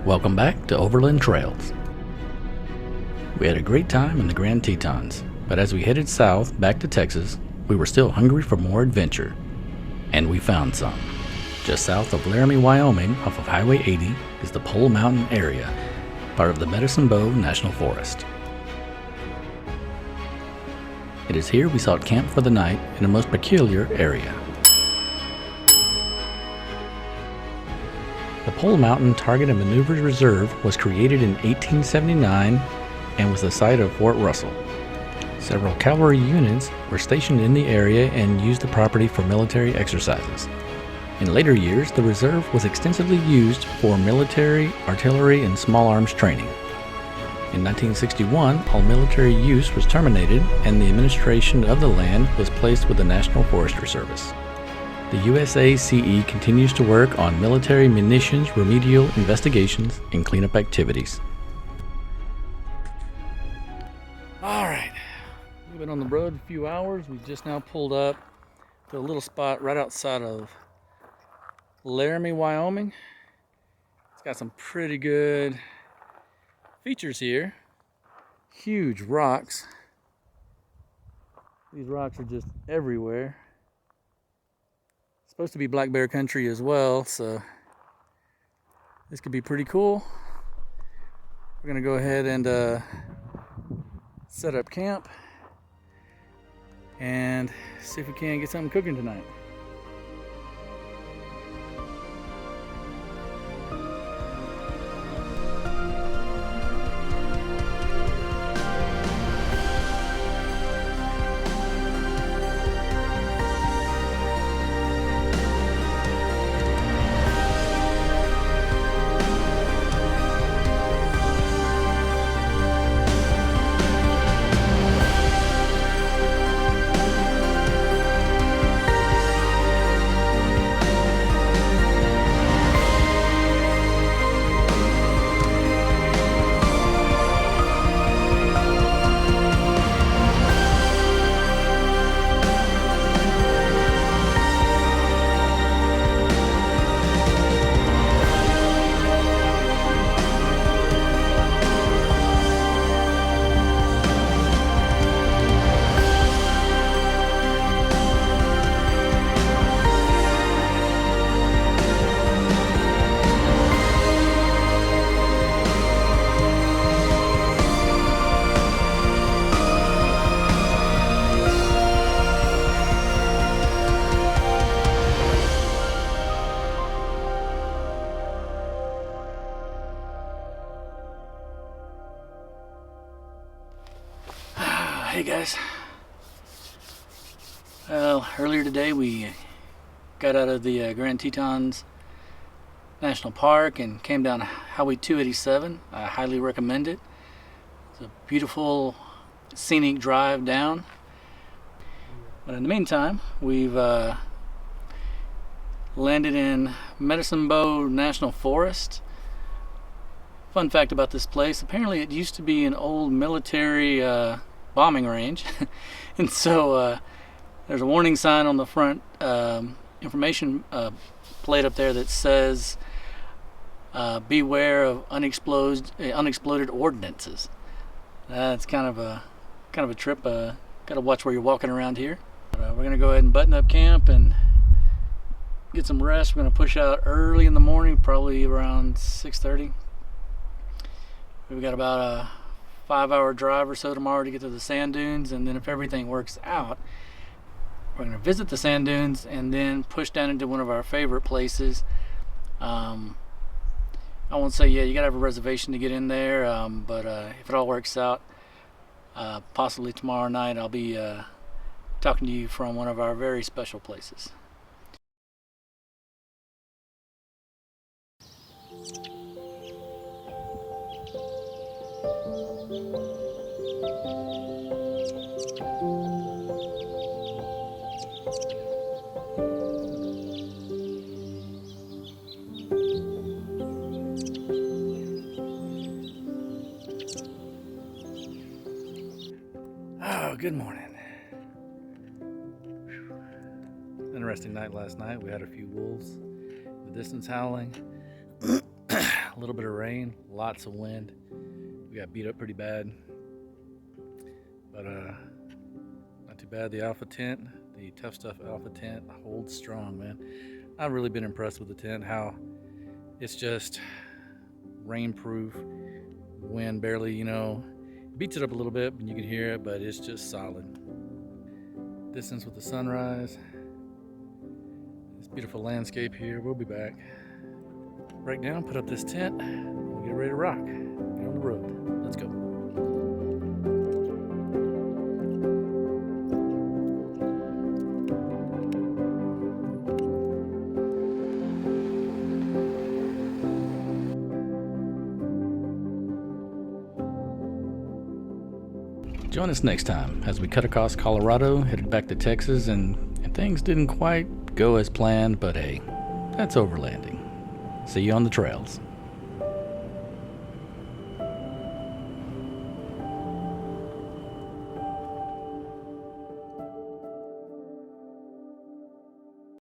Welcome back to Overland Trails. We had a great time in the Grand Tetons, but as we headed south back to Texas, we were still hungry for more adventure. And we found some. Just south of Laramie, Wyoming, off of Highway 80, is the Pole Mountain area, part of the Medicine Bow National Forest. It is here we sought camp for the night in a most peculiar area. The Pole Mountain Target and Maneuvers Reserve was created in 1879 and was the site of Fort Russell. Several cavalry units were stationed in the area and used the property for military exercises. In later years, the reserve was extensively used for military, artillery, and small arms training. In 1961, all military use was terminated and the administration of the land was placed with the National Forestry Service. The USACE continues to work on military munitions, remedial investigations, and cleanup activities. All right, we've been on the road a few hours. We've just now pulled up to a little spot right outside of Laramie, Wyoming. It's got some pretty good features here. Huge rocks. These rocks are just everywhere. It's supposed to be black bear country as well, so this could be pretty cool. We're gonna go ahead and set up camp and see if we can get something cooking tonight. Hey guys, well, earlier today we got out of the Grand Tetons National Park and came down Highway 287. I highly recommend it. It's a beautiful scenic drive down. But in the meantime, we've landed in Medicine Bow National Forest. Fun fact about this place, apparently it used to be an old military bombing range. And so there's a warning sign on the front information plate up there that says beware of unexploded ordnances. It's kind of a trip. Got to watch where you're walking around here. We're gonna go ahead and button up camp and get some rest. We're gonna push out early in the morning, probably around 6:30. We've got about a 5-hour drive or so tomorrow to get to the sand dunes, and then if everything works out, we're going to visit the sand dunes and then push down into one of our favorite places. I won't say you gotta have a reservation to get in there, but if it all works out, possibly tomorrow night I'll be talking to you from one of our very special places. Oh, good morning. Interesting night last night. We had a few wolves in the distance howling. A little bit of rain, lots of wind. We got beat up pretty bad, but not too bad. The Alpha tent, the Tough Stuff Alpha tent, holds strong, man. I've really been impressed with the tent, how it's just rainproof, wind barely, beats it up a little bit, and you can hear it, but it's just solid. Distance with the sunrise. This beautiful landscape here. We'll be back. Break down, put up this tent, we'll get ready to rock. Get on the road. Let's go. Join us next time as we cut across Colorado, headed back to Texas, and things didn't quite go as planned, but hey, that's overlanding. See you on the trails.